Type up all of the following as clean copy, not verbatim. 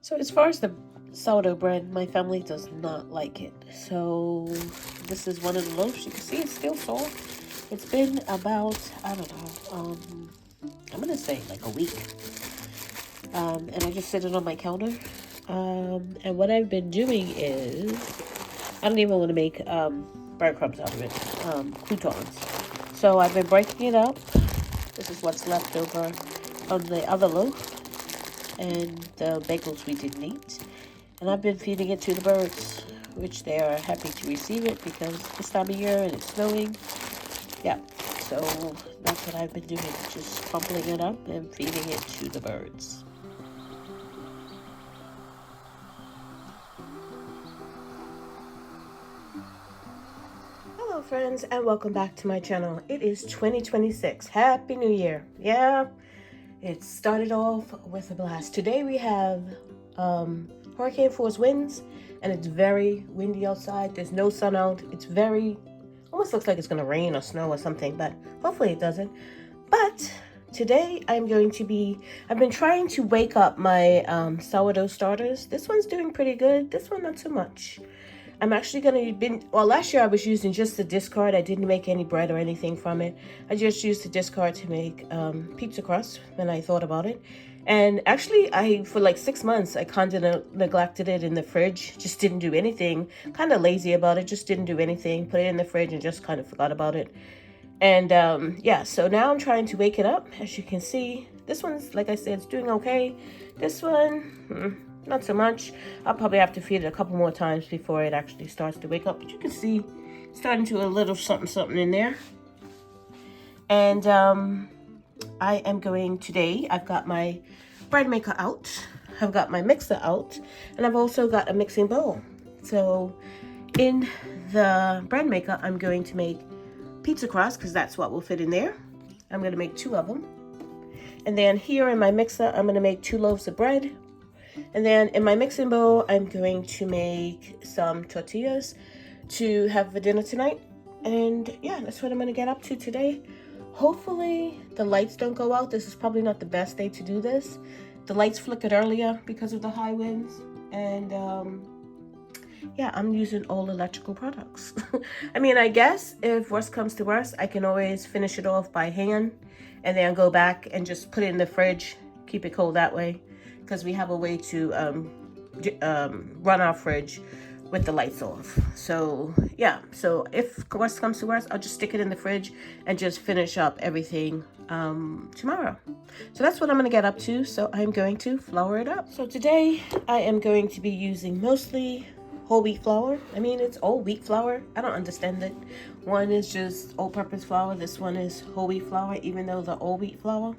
So as far as the sourdough bread, my family does not like it. So this is one of the loaves. You can see it's still soft. It's been about, I don't know, I'm gonna say like a week. And I just sit it on my counter. And what I've been doing is, I don't even want to make breadcrumbs out of it, croutons. So I've been breaking it up. This is what's left over on the other loaf and the bagels we didn't eat. And I've been feeding it to the birds, which they are happy to receive it because this time of year and it's snowing. Yeah, so that's what I've been doing, just crumpling it up and feeding it to the birds. Hello friends, and welcome back to my channel. It is 2026. Happy New Year. Yeah, it started off with a blast. Today we have hurricane force winds, and it's very windy outside. There's no sun out. It's almost looks like it's gonna rain or snow or something, but hopefully it doesn't. But today I've been trying to wake up my sourdough starters. This one's doing pretty good. This one not so much. I'm actually last year I was using just the discard. I didn't make any bread or anything from it. I just used the discard to make pizza crust when I thought about it. And actually, for like 6 months, I kind of neglected it in the fridge. Just didn't do anything. Kind of lazy about it. Just didn't do anything. Put it in the fridge and just kind of forgot about it. And yeah, so now I'm trying to wake it up. As you can see, this one's, like I said, it's doing okay. This one, not so much. I'll probably have to feed it a couple more times before it actually starts to wake up. But you can see starting to a little something in there. And I am going today, I've got my bread maker out. I've got my mixer out. And I've also got a mixing bowl. So in the bread maker, I'm going to make pizza crust because that's what will fit in there. I'm going to make 2 of them. And then here in my mixer, I'm going to make 2 loaves of bread. And then in my mixing bowl, I'm going to make some tortillas to have for dinner tonight. And yeah, that's what I'm going to get up to today. Hopefully the lights don't go out. This is probably not the best day to do this. The lights flickered earlier because of the high winds. And yeah, I'm using all electrical products. I mean, I guess if worst comes to worst, I can always finish it off by hand and then go back and just put it in the fridge, keep it cold that way. Because we have a way to run our fridge with the lights off. So yeah, so if worst comes to worst, I'll just stick it in the fridge and just finish up everything tomorrow. So that's what I'm gonna get up to. So I'm going to flour it up. So today I am going to be using mostly whole wheat flour. I mean, it's all wheat flour. I don't understand it. One is just all-purpose flour. This one is whole wheat flour, even though the all wheat flour,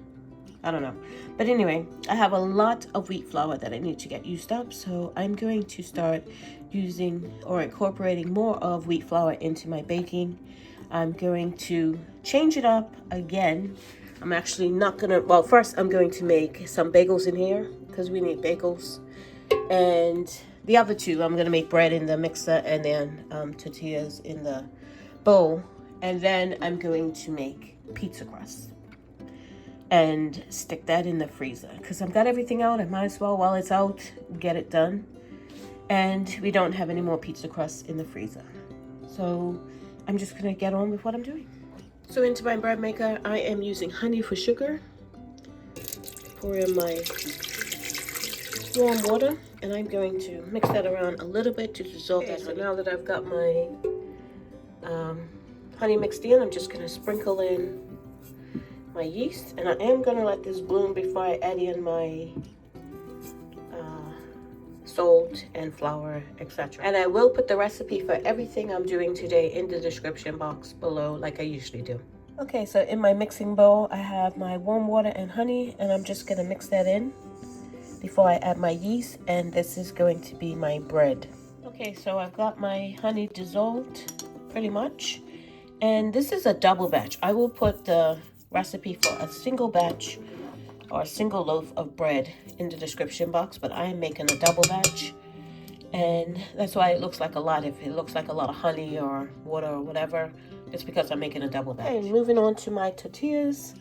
I don't know. But anyway, I have a lot of wheat flour that I need to get used up. So I'm going to start using or incorporating more of wheat flour into my baking. I'm going to change it up again. I'm actually not gonna, well, first I'm going to make some bagels in here because we need bagels. And the other 2, I'm gonna make bread in the mixer and then tortillas in the bowl. And then I'm going to make pizza crust and stick that in the freezer because I've got everything out. I might as well, while it's out, get it done. And we don't have any more pizza crust in the freezer. So I'm just gonna get on with what I'm doing. So into my bread maker, I am using honey for sugar. Pour in my warm water, and I'm going to mix that around a little bit to dissolve that. So now that I've got my honey mixed in, I'm just gonna sprinkle in my yeast, and I am gonna let this bloom before I add in my salt and flour, etc. And I will put the recipe for everything I'm doing today in the description box below, like I usually do. Okay, so in my mixing bowl, I have my warm water and honey, and I'm just gonna mix that in before I add my yeast, and this is going to be my bread. Okay, so I've got my honey dissolved pretty much, and this is a double batch. I will put the recipe for a single batch or a single loaf of bread in the description box, but I am making a double batch, and that's why it looks like a lot. If it looks like a lot of honey or water or whatever, it's because I'm making a double batch. Okay, moving on to my tortillas.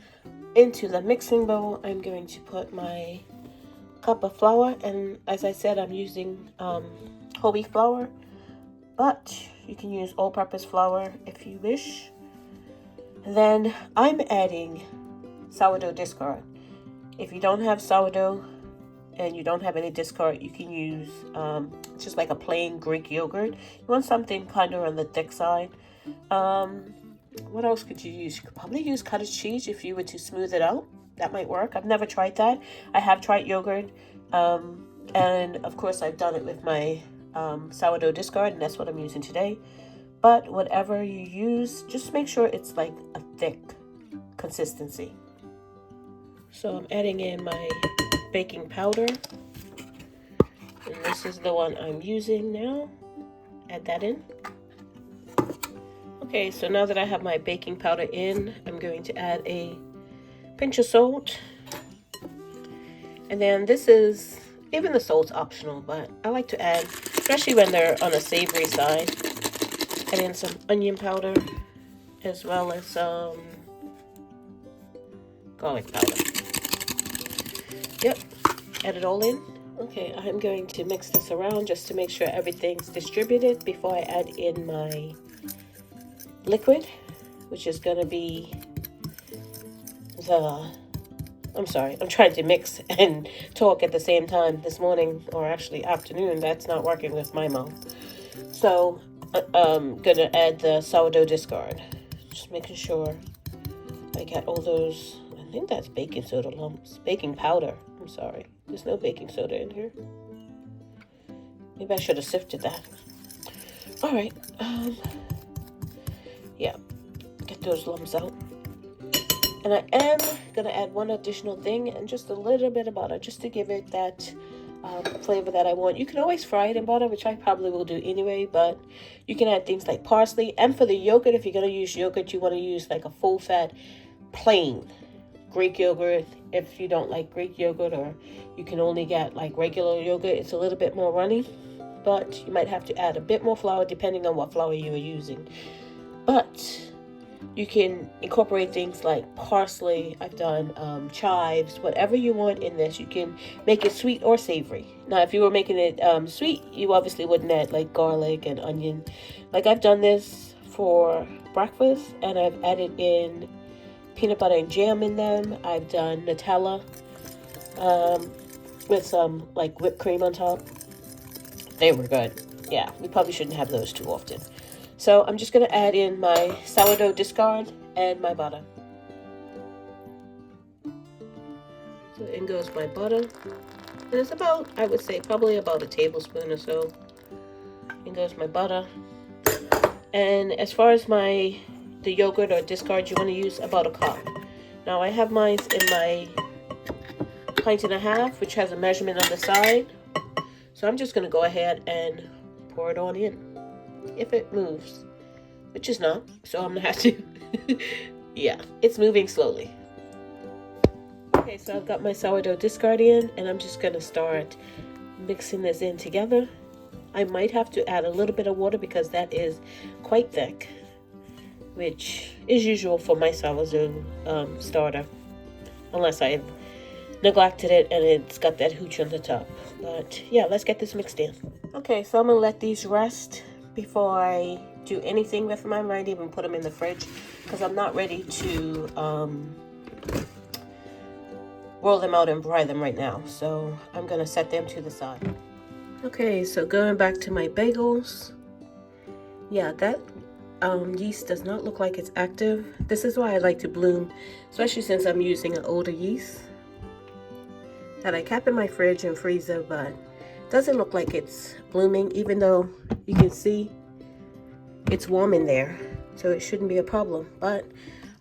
Into the mixing bowl, I'm going to put my cup of flour, and as I said, I'm using whole wheat flour, but you can use all-purpose flour if you wish. Then I'm adding sourdough discard. If you don't have sourdough and you don't have any discard, you can use just like a plain Greek yogurt. You want something kind of on the thick side. What else could you use? You could probably use cottage cheese if you were to smooth it out. That might work. I've never tried that. I have tried yogurt, and of course I've done it with my sourdough discard, and that's what I'm using today. But whatever you use, just make sure it's like a thick consistency. So I'm adding in my baking powder, and this is the one I'm using now. Add that in. Okay, so now that I have my baking powder in, I'm going to add a pinch of salt. And then this is, even the salt's optional, but I like to add, especially when they're on a savory side, add in some onion powder as well as some garlic powder. Yep, add it all in. Okay, I'm going to mix this around just to make sure everything's distributed before I add in my liquid, which is going to be I'm sorry, I'm trying to mix and talk at the same time this morning, or actually afternoon. That's not working with my mouth. So I'm gonna add the sourdough discard. Just making sure I get all those, I think that's baking soda lumps. Baking powder, I'm sorry. There's no baking soda in here. Maybe I should have sifted that. Alright, yeah, get those lumps out. And I am going to add one additional thing, and just a little bit of butter, just to give it that flavor that I want. You can always fry it in butter, which I probably will do anyway, but you can add things like parsley. And for the yogurt, if you're going to use yogurt, you want to use like a full-fat, plain Greek yogurt. If you don't like Greek yogurt, or you can only get like regular yogurt, it's a little bit more runny, but you might have to add a bit more flour depending on what flour you are using. But you can incorporate things like parsley. I've done chives, whatever you want in this. You can make it sweet or savory. Now, if you were making it sweet, you obviously wouldn't add like garlic and onion. Like I've done this for breakfast, and I've added in peanut butter and jam in them. I've done Nutella with some like whipped cream on top. They were good. Yeah, we probably shouldn't have those too often. So I'm just going to add in my sourdough discard and my butter. So in goes my butter. And it's about, I would say, probably about a tablespoon or so. In goes my butter. And as far as the yogurt or discard, you want to use about a cup. Now I have mine in my 1.5 pints, which has a measurement on the side. So I'm just going to go ahead and pour it on in. If it moves, which is not, so I'm gonna have to yeah, it's moving slowly. Okay, so I've got my sourdough discard in, and I'm just gonna start mixing this in together. I might have to add a little bit of water because that is quite thick, which is usual for my sourdough starter, unless I neglected it and it's got that hooch on the top. But yeah, let's get this mixed in. Okay, so I'm gonna let these rest before I do anything with them. I might even put them in the fridge because I'm not ready to roll them out and fry them right now. So I'm going to set them to the side. Okay, so going back to my bagels. Yeah, that yeast does not look like it's active. This is why I like to bloom, especially since I'm using an older yeast that I kept in my fridge and freezer, but doesn't look like it's blooming, even though you can see it's warm in there, so it shouldn't be a problem. But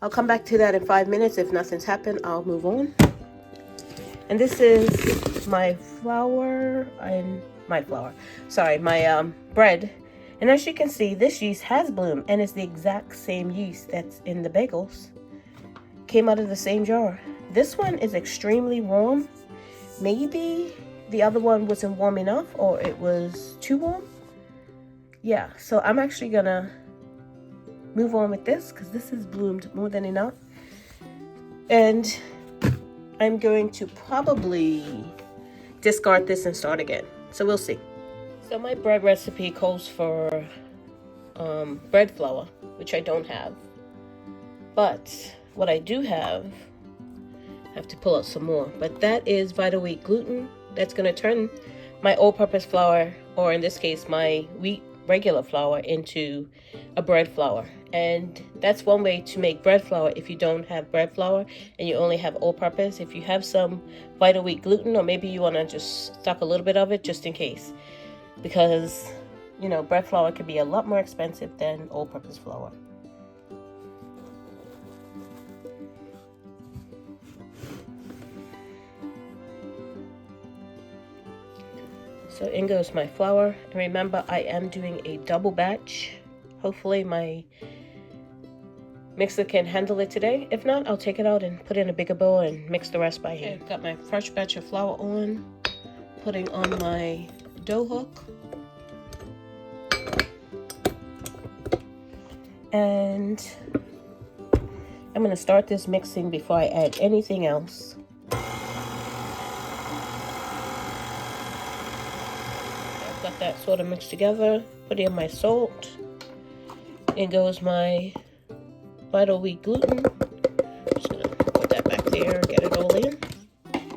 I'll come back to that in 5 minutes. If nothing's happened, I'll move on. And this is my flour and my bread. And as you can see, this yeast has bloomed, and it's the exact same yeast that's in the bagels. Came out of the same jar. This one is extremely warm. Maybe the other one wasn't warm enough, or it was too warm. Yeah, so I'm actually gonna move on with this because this has bloomed more than enough. And I'm going to probably discard this and start again. So we'll see. So my bread recipe calls for bread flour, which I don't have. But what I do have, I have to pull out some more. But that is Vital Wheat gluten. That's going to turn my all-purpose flour, or in this case, my wheat regular flour, into a bread flour. And that's one way to make bread flour if you don't have bread flour and you only have all-purpose. If you have some Vital Wheat gluten, or maybe you want to just stock a little bit of it just in case. Because, you know, bread flour can be a lot more expensive than all-purpose flour. So in goes my flour. And remember, I am doing a double batch. Hopefully my mixer can handle it today. If not, I'll take it out and put it in a bigger bowl and mix the rest by hand. Okay, got my fresh batch of flour on. Putting on my dough hook. And I'm going to start this mixing before I add anything else. Got that sort of mixed together. Put in my salt. In goes my Vital Wheat gluten. Just gonna put that back there, get it all in.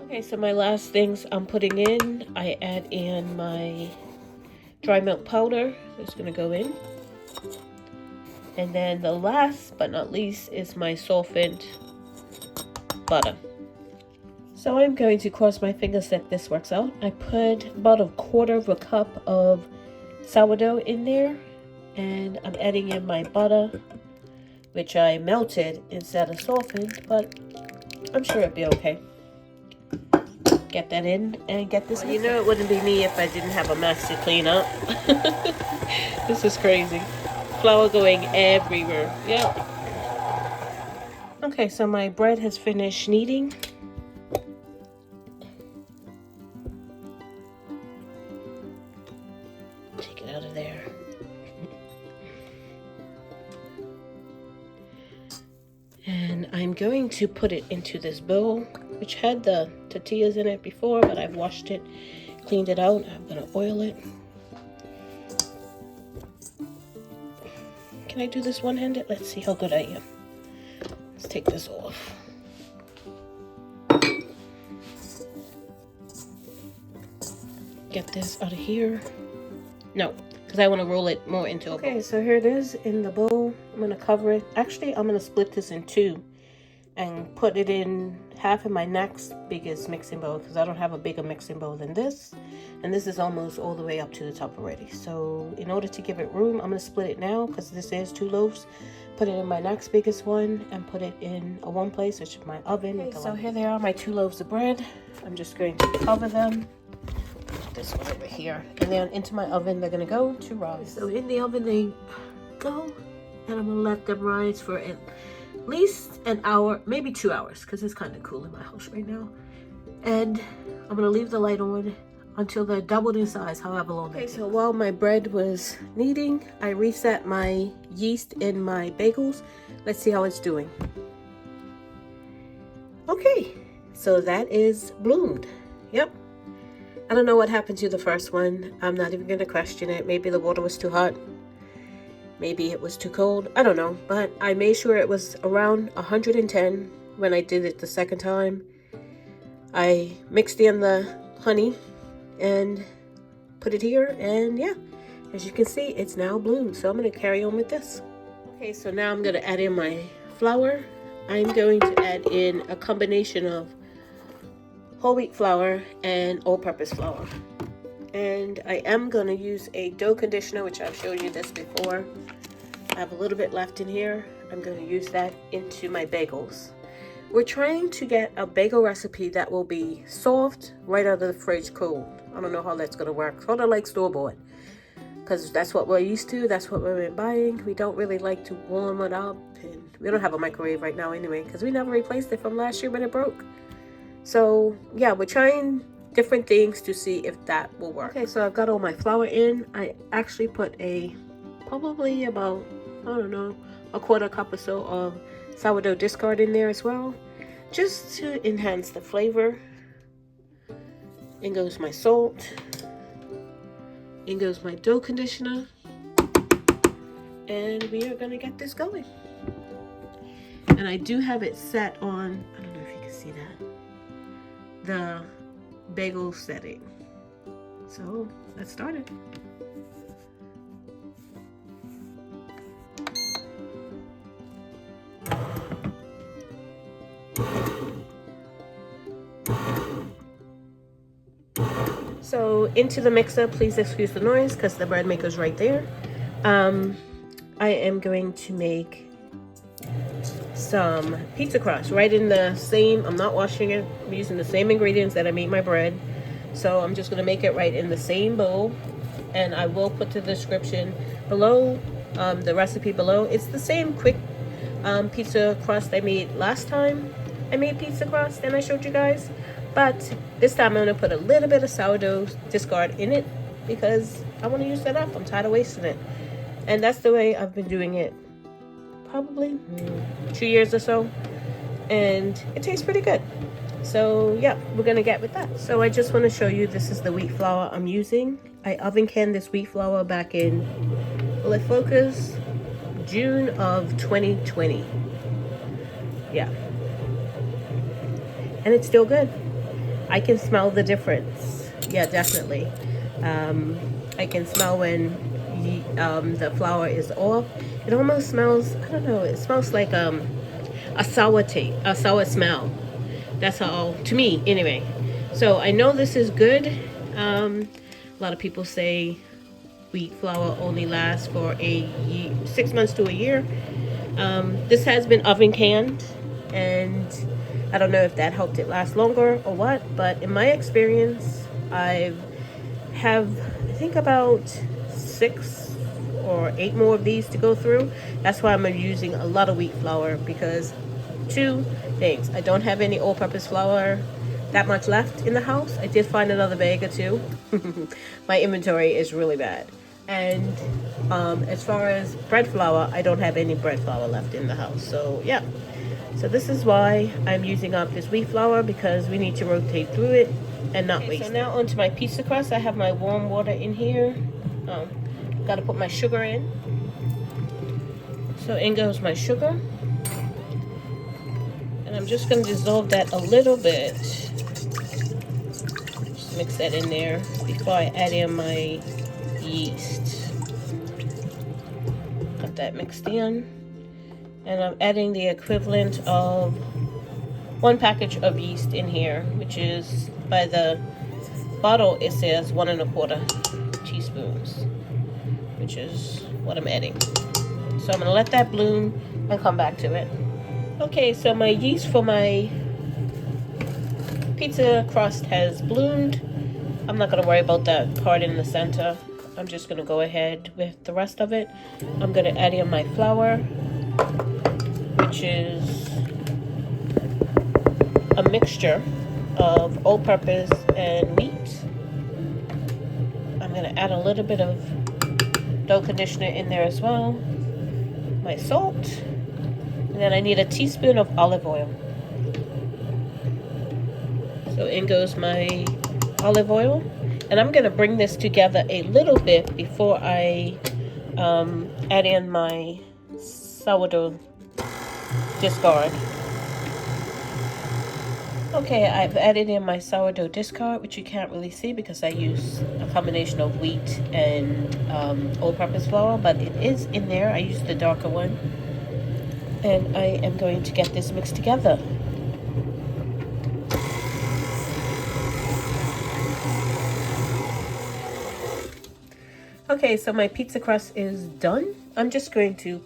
Okay, so my last things I'm putting in, I add in my dry milk powder. So it's gonna go in. And then the last but not least is my softened butter. So I'm going to cross my fingers that this works out. I put about 1/4 cup of sourdough in there, and I'm adding in my butter, which I melted instead of softened, but I'm sure it'll be okay. Get that in and get this. Well, you know it wouldn't be me if I didn't have a mess to clean up. This is crazy. Flour going everywhere. Yep. Okay, so my bread has finished kneading. Take it out of there. And I'm going to put it into this bowl, which had the tortillas in it before, but I've washed it, cleaned it out. I'm gonna oil it. Can I do this one-handed? Let's see how good I am. Let's take this off. Get this out of here. No, because I want to roll it more into a bowl. Okay, so here it is in the bowl. I'm going to cover it. Actually, I'm going to split this in two and put it in half of my next biggest mixing bowl, because I don't have a bigger mixing bowl than this. And this is almost all the way up to the top already. So in order to give it room, I'm going to split it now, because this is 2 loaves. Put it in my next biggest one and put it in a one place, which is my oven. Okay, so here they are, my 2 loaves of bread. I'm just going to cover them. Put this one over here. And then into my oven, they're going to go to rise. So in the oven they go, and I'm going to let them rise for at least an hour, maybe 2 hours, because it's kind of cool in my house right now. And I'm going to leave the light on until they're doubled in size, however long they take. So while my bread was kneading, I reset my yeast in my bagels. Let's see how it's doing. Okay, so that is bloomed. Yep. I don't know what happened to the first one. I'm not even going to question it. Maybe the water was too hot. Maybe it was too cold. I don't know. But I made sure it was around 110 when I did it the second time. I mixed in the honey and put it here, and yeah, as you can see, it's now bloomed. So I'm going to carry on with this. Okay, so now I'm going to add in my flour. I'm going to add in a combination of whole wheat flour and all-purpose flour. And I am going to use a dough conditioner, which I've showed you this before. I have a little bit left in here. I'm going to use that into my bagels. We're trying to get a bagel recipe that will be soft right out of the fridge cold. I don't know how that's going to work. Sort of like store-bought, because that's what we're used to. That's what we've been buying. We don't really like to warm it up, and we don't have a microwave right now anyway, because we never replaced it from last year when it broke. So yeah, we're trying different things to see if that will work. Okay, so I've got all my flour in. I actually put probably about, I don't know, 1/4 cup or so of sourdough discard in there as well, just to enhance the flavor. In goes my salt. In goes my dough conditioner. And we are gonna get this going. And I do have it set on, I don't know if you can see that, the bagel setting. So let's start it. So into the mixer, please excuse the noise because the bread maker's right there. I am going to make some pizza crust right in the same, I'm not washing it, I'm using the same ingredients that I made my bread. So I'm just going to make it right in the same bowl, and I will put the description below, the recipe below. It's the same quick pizza crust I made last time I made pizza crust and I showed you guys, but this time I'm going to put a little bit of sourdough discard in it because I want to use that up. I'm tired of wasting it, and that's the way I've been doing it probably 2 years or so, and it tastes pretty good. So yeah, we're gonna get with that. So I just want to show you, this is the wheat flour I'm using. I oven canned this wheat flour back in, will it focus, June of 2020. Yeah, and it's still good. I can smell the difference. Yeah, definitely. I can smell when the flour is off. It almost smells, I don't know, it smells like a sour taste, a sour smell. That's how, to me anyway. So I know this is good. A lot of people say wheat flour only lasts for 6 months to a year. This has been oven canned, and I don't know if that helped it last longer or what, but in my experience, I think about 6 or 8 more of these to go through. That's why I'm using a lot of wheat flour, because 2 things: I don't have any all-purpose flour that much left in the house. I did find another bag or 2. My inventory is really bad. And as far as bread flour, I don't have any bread flour left in the house. So yeah, so this is why I'm using up this wheat flour, because we need to rotate through it and not waste it. So now onto my pizza crust. I have my warm water in here. Got to put my sugar in. So in goes my sugar. And I'm just going to dissolve that a little bit. Just mix that in there before I add in my yeast. Got that mixed in. And I'm adding the equivalent of 1 package of yeast in here, which is, by the bottle, it says 1 1/4 teaspoons, which is what I'm adding. So I'm going to let that bloom and come back to it. Okay, so my yeast for my pizza crust has bloomed. I'm not going to worry about that part in the center. I'm just going to go ahead with the rest of it. I'm going to add in my flour, which is a mixture of all-purpose and wheat. I'm going to add a little bit of dough conditioner in there as well. My salt. And then I need a teaspoon of olive oil. So in goes my olive oil. And I'm going to bring this together a little bit before I add in my sourdough discard. Okay, I've added in my sourdough discard, which you can't really see because I use a combination of wheat and all-purpose flour, but it is in there. I used the darker one. And I am going to get this mixed together. Okay, so my pizza crust is done. I'm just going to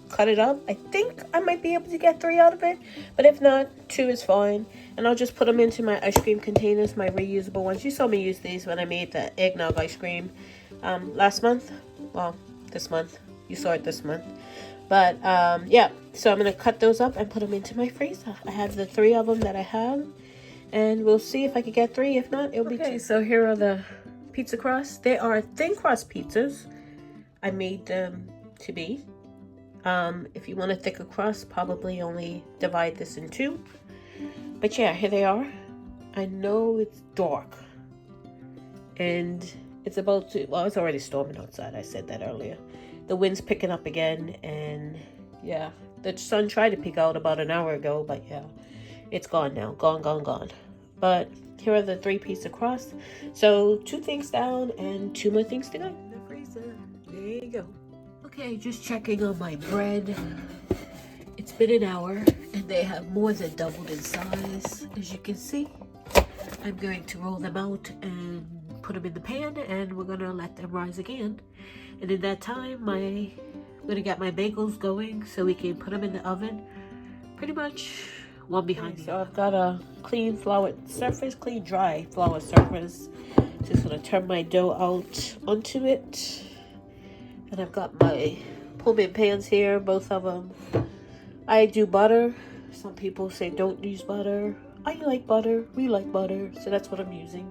cut it up. I think I might be able to get 3 out of it, but if not, 2 is fine. And I'll just put them into my ice cream containers, my reusable ones. You saw me use these when I made the eggnog ice cream last month. Well, this month. You saw it this month. But yeah, so I'm going to cut those up and put them into my freezer. I have the 3 of them that I have, and we'll see if I can get 3. If not, it'll be 2. So here are the pizza crusts. They are thin crust pizzas. I made them to be. If you want a thicker crust, probably only divide this in 2. But yeah, here they are. I know it's dark. and it's about to, well, it's already storming outside. I said that earlier. The wind's picking up again, and yeah, the sun tried to peek out about an hour ago, but yeah, it's gone now. Gone. But here are the 3 pieces across. So 2 things down and 2 more things to go. In the freezer. There you go. Okay, just checking on my bread. It's been an hour and they have more than doubled in size. As you can see, I'm going to roll them out and put them in the pan, and we're gonna let them rise again. And in that time, I'm gonna get my bagels going so we can put them in the oven. Pretty much one behind the other. So I've got a clean flour surface, clean dry flour surface. Just gonna turn my dough out onto it. And I've got my Pullman pans here, both of them. I do butter. Some people say don't use butter. I like butter. We like butter. So that's what I'm using.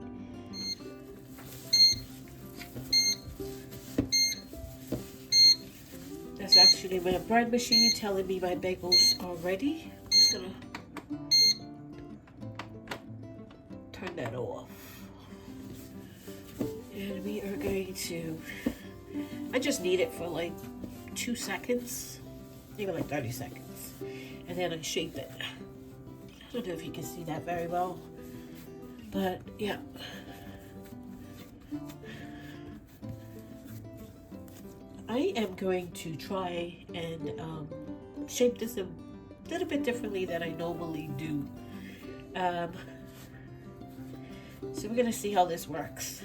That's actually my bread machine telling me my bagels are ready. I'm just gonna turn that off. And we are going to, I just knead it for like 2 seconds, maybe like 30 seconds. And then I shape it. I don't know if you can see that very well, but yeah. I am going to try and shape this a little bit differently than I normally do. So we're gonna see how this works.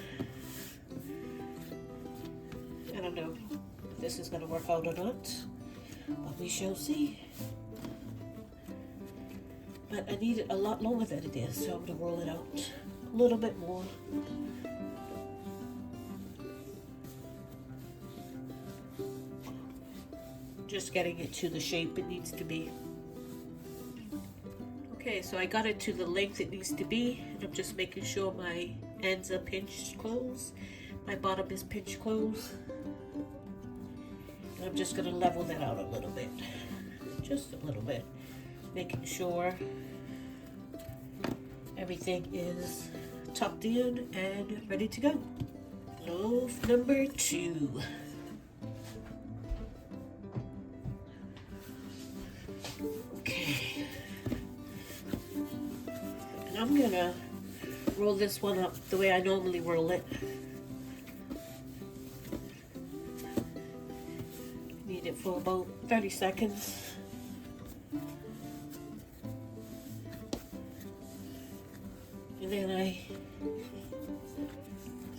I don't know if this is gonna work out or not, but we shall see. But I need it a lot longer than it is, so I'm gonna roll it out a little bit more. Just getting it to the shape it needs to be. Okay, so I got it to the length it needs to be, and I'm just making sure my ends are pinched close. My bottom is pinched close. And I'm just gonna level that out a little bit. Just a little bit. Making sure everything is tucked in and ready to go. Loaf number 2. Okay. And I'm gonna roll this one up the way I normally roll it. Need it for about 30 seconds. And then I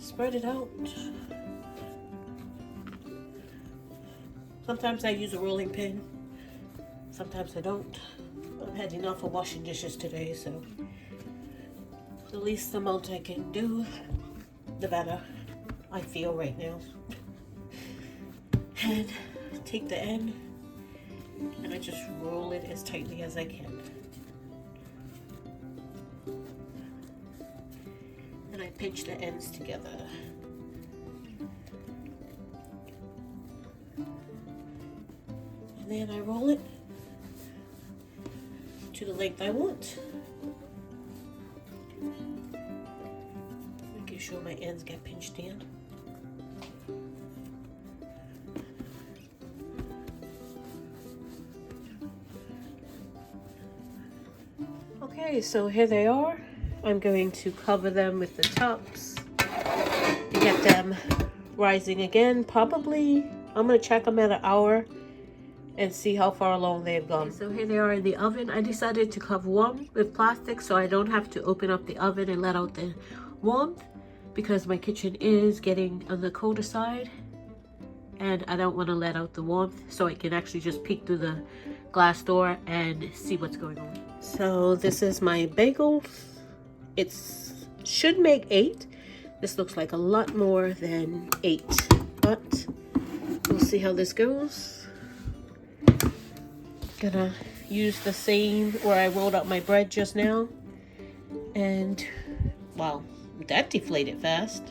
spread it out. Sometimes I use a rolling pin. Sometimes I don't. I've had enough of washing dishes today, so the least amount I can do, the better I feel right now. And take the end and I just roll it as tightly as I can. And I pinch the ends together. And then I roll it to the length I want. Making sure my ends get pinched in. Okay, so here they are. I'm going to cover them with the tops to get them rising again. Probably, I'm going to check them at an hour and see how far along they've gone. Okay, so here they are in the oven. I decided to cover one with plastic so I don't have to open up the oven and let out the warmth, because my kitchen is getting on the colder side and I don't want to let out the warmth, so I can actually just peek through the glass door and see what's going on. So this is my bagels. It should make 8. This looks like a lot more than 8, but we'll see how this goes. Gonna use the same where I rolled out my bread just now, and wow, that deflated fast.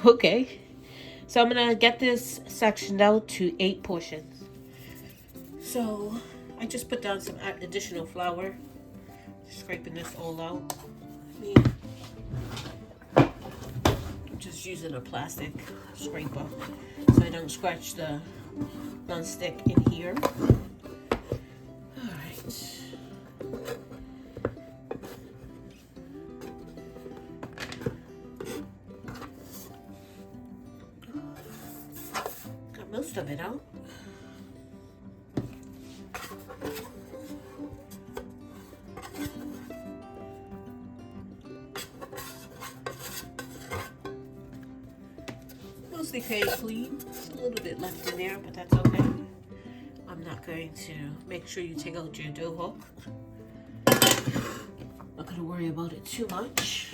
Okay, so I'm gonna get this sectioned out to 8 portions. So I just put down some additional flour, scraping this all out. just using a plastic scraper so I don't scratch the nonstick in here. Alright. Got most of it out. Mostly fairly clean. There's a little bit left in there, but that's okay. I'm not going to make sure you take out your dough hook. Not going to worry about it too much.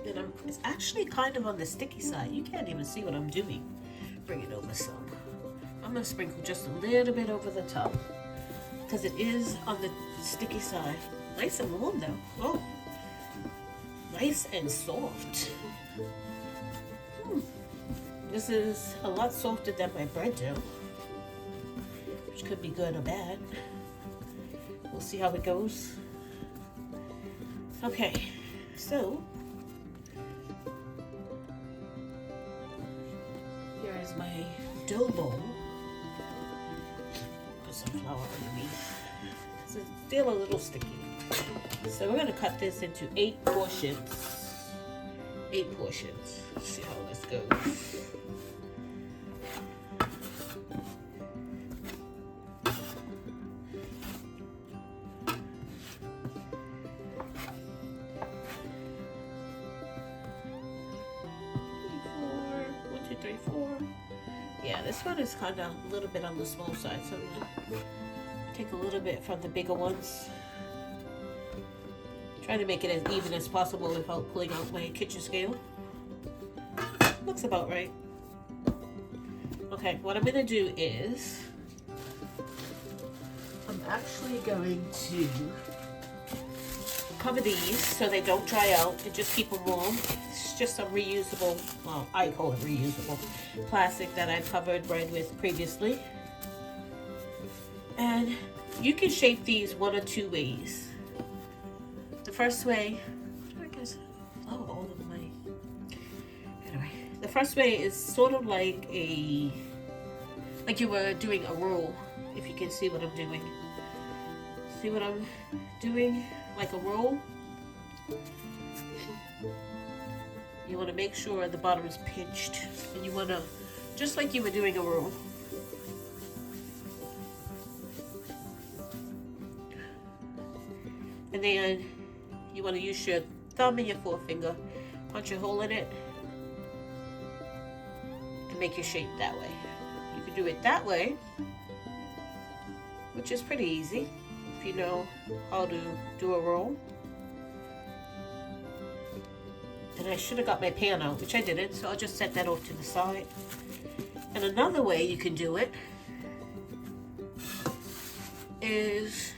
And it's actually kind of on the sticky side. You can't even see what I'm doing. Bring it over some. I'm going to sprinkle just a little bit over the top because it is on the sticky side. Nice and warm though. Oh, nice and soft. This is a lot softer than my bread dough, which could be good or bad. We'll see how it goes. Okay, so here is my dough bowl. Put some flour underneath. It's still a little sticky. So we're gonna cut this into 8 portions. 8 portions. Let's see how this goes. Yeah, this one is kind of a little bit on the small side, so I'm gonna take a little bit from the bigger ones. Try to make it as even as possible without pulling out my kitchen scale. Looks about right. Okay, what I'm gonna do is I'm actually going to cover these so they don't dry out and just keep them warm. It's just some reusable, well, I call it reusable plastic that I covered bread with previously. And you can shape these one or two ways. The first way, I guess, oh, all of my, anyway, the first way is sort of like you were doing a roll, if you can see what I'm doing. See what I'm doing? Like a roll. You want to make sure the bottom is pinched, and you want to, just like you were doing a roll. And then you want to use your thumb and your forefinger, punch a hole in it, and make your shape that way. You can do it that way, which is pretty easy if you know how to do a roll. And I should have got my pan out, which I didn't, so I'll just set that off to the side. And another way you can do it is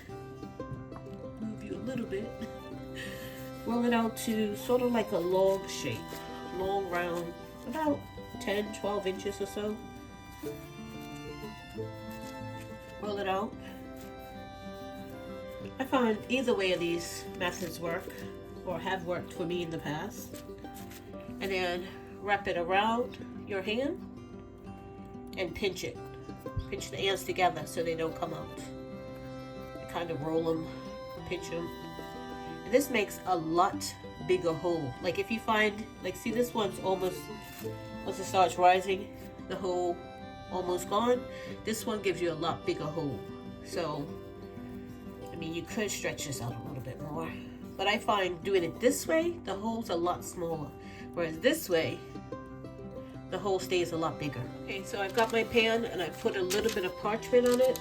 move you a little bit, roll it out to sort of like a log shape, long round, about 10-12 inches or so. Roll it out. I find either way of these methods work, or have worked for me in the past. And then wrap it around your hand and pinch it. Pinch the ends together so they don't come out. Kind of roll them, pinch them. And this makes a lot bigger hole. Like if you find, like see this one's almost, once it starts rising, the hole almost gone. This one gives you a lot bigger hole. So, I mean, you could stretch this out a little bit more. But I find doing it this way, the hole's a lot smaller. Whereas this way, the hole stays a lot bigger. Okay, so I've got my pan and I put a little bit of parchment on it.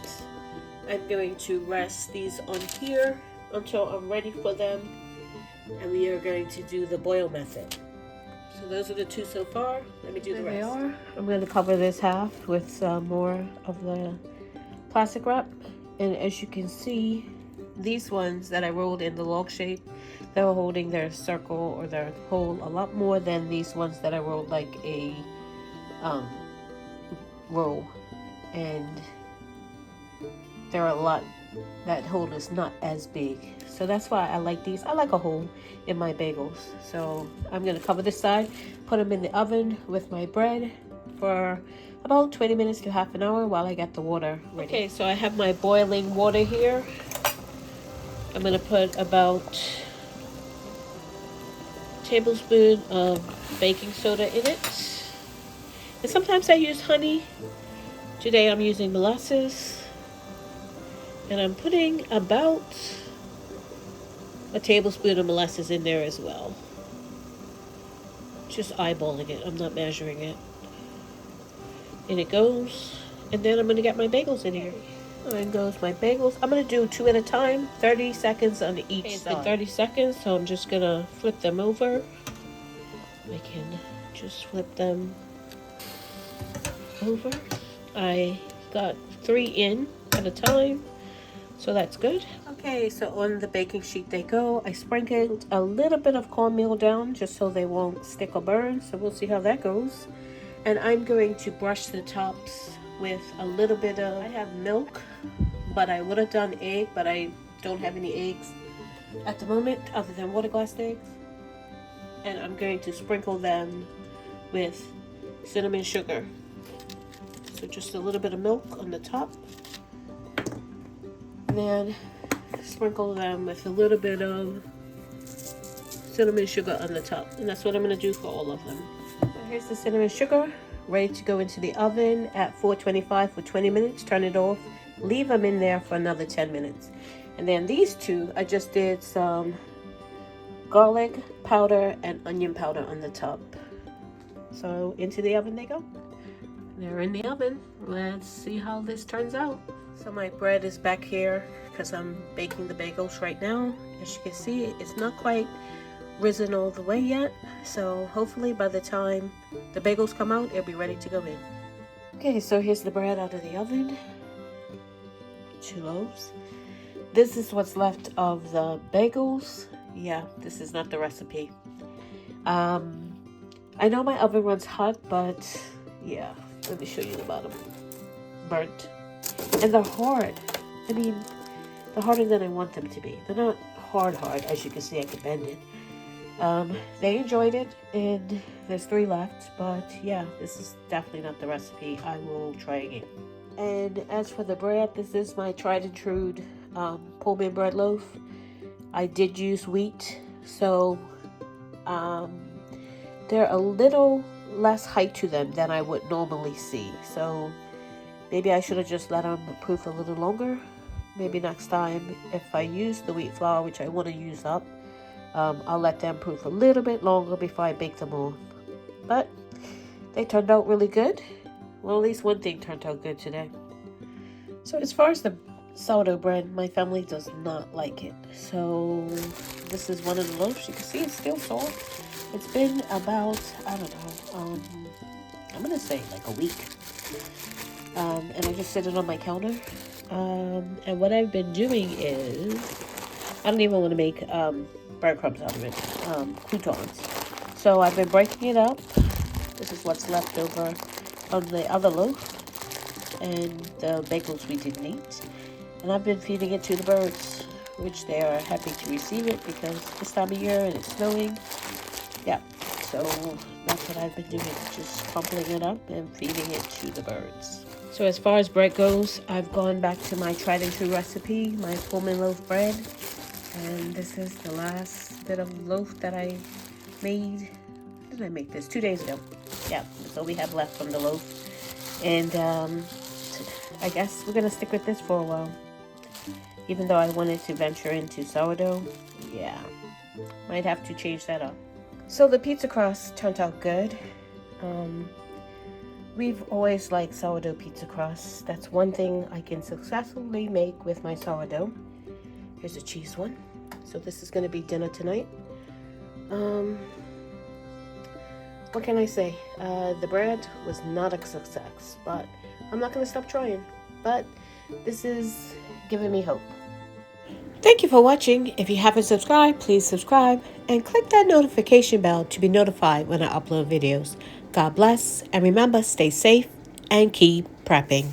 I'm going to rest these on here until I'm ready for them. And we are going to do the boil method. So those are the two so far. Let me do the rest. There they are. I'm going to cover this half with more of the plastic wrap. And as you can see, these ones that I rolled in the log shape, they were holding their circle or their hole a lot more than these ones that I rolled like a roll. And they're a lot that hole is not as big. So that's why I like these. I like a hole in my bagels. So I'm gonna cover this side, put them in the oven with my bread for about 20 minutes to half an hour while I get the water ready. Okay, so I have my boiling water here. I'm gonna put about a tablespoon of baking soda in it. And sometimes I use honey. Today I'm using molasses. And I'm putting about a tablespoon of molasses in there as well. Just eyeballing it. I'm not measuring it. In it goes. And then I'm going to get my bagels in here. And goes my bagels. I'm going to do 2 at a time. 30 seconds on each side. It's been 30 seconds, so I'm just going to flip them over. I can just flip them over. I got 3 in at a time. So that's good. Okay, so on the baking sheet they go. I sprinkled a little bit of cornmeal down just so they won't stick or burn. So we'll see how that goes. And I'm going to brush the tops with a little bit of, I have milk, but I would have done egg, but I don't have any eggs at the moment other than water glass eggs. And I'm going to sprinkle them with cinnamon sugar. So just a little bit of milk on the top. And then sprinkle them with a little bit of cinnamon sugar on the top. And that's what I'm going to do for all of them. So here's the cinnamon sugar, ready to go into the oven at 425 for 20 minutes. Turn it off. Leave them in there for another 10 minutes. And then these two, I just did some garlic powder and onion powder on the top. So into the oven they go. They're in the oven. Let's see how this turns out. So my bread is back here because I'm baking the bagels right now. As you can see, it's not quite risen all the way yet. So hopefully by the time the bagels come out, it'll be ready to go in. Okay, so here's the bread out of the oven. 2 loaves. This is what's left of the bagels. Yeah, this is not the recipe. I know my oven runs hot, but yeah, let me show you the bottom. Burnt. And they're hard. I mean, they're harder than I want them to be. They're not hard. As you can see, I can bend it. They enjoyed it, and there's 3 left. But yeah, this is definitely not the recipe. I will try again. And as for the bread, this is my tried and true Pullman bread loaf. I did use wheat, so they're a little less height to them than I would normally see. So maybe I should have just let them proof a little longer. Maybe next time, if I use the wheat flour, which I want to use up, I'll let them proof a little bit longer before I bake them all. But they turned out really good. Well, at least one thing turned out good today. So as far as the sourdough bread, my family does not like it. So this is one of the loaves. You can see it's still soft. It's been about, I don't know, I'm going to say like a week. And I just sit it on my counter. And what I've been doing is, I don't even want to make breadcrumbs out of it, croutons. So I've been breaking it up. This is what's left over on the other loaf. And the bagels we didn't eat. And I've been feeding it to the birds, which they are happy to receive it because this time of year and it's snowing. Yeah, so that's what I've been doing, just crumpling it up and feeding it to the birds. So as far as bread goes, I've gone back to my tried and true recipe, my Pullman loaf bread. And this is the last bit of loaf that I made. When did I make this? 2 days ago. Yeah, that's all we have left from the loaf. And I guess we're going to stick with this for a while. Even though I wanted to venture into sourdough, yeah, might have to change that up. So the pizza crust turned out good. We've always liked sourdough pizza crust. That's one thing I can successfully make with my sourdough. Here's a cheese one. So this is going to be dinner tonight. What can I say? The bread was not a success, but I'm not going to stop trying. But this is giving me hope. Thank you for watching. If you haven't subscribed, please subscribe and click that notification bell to be notified when I upload videos. God bless, and remember, stay safe and keep prepping.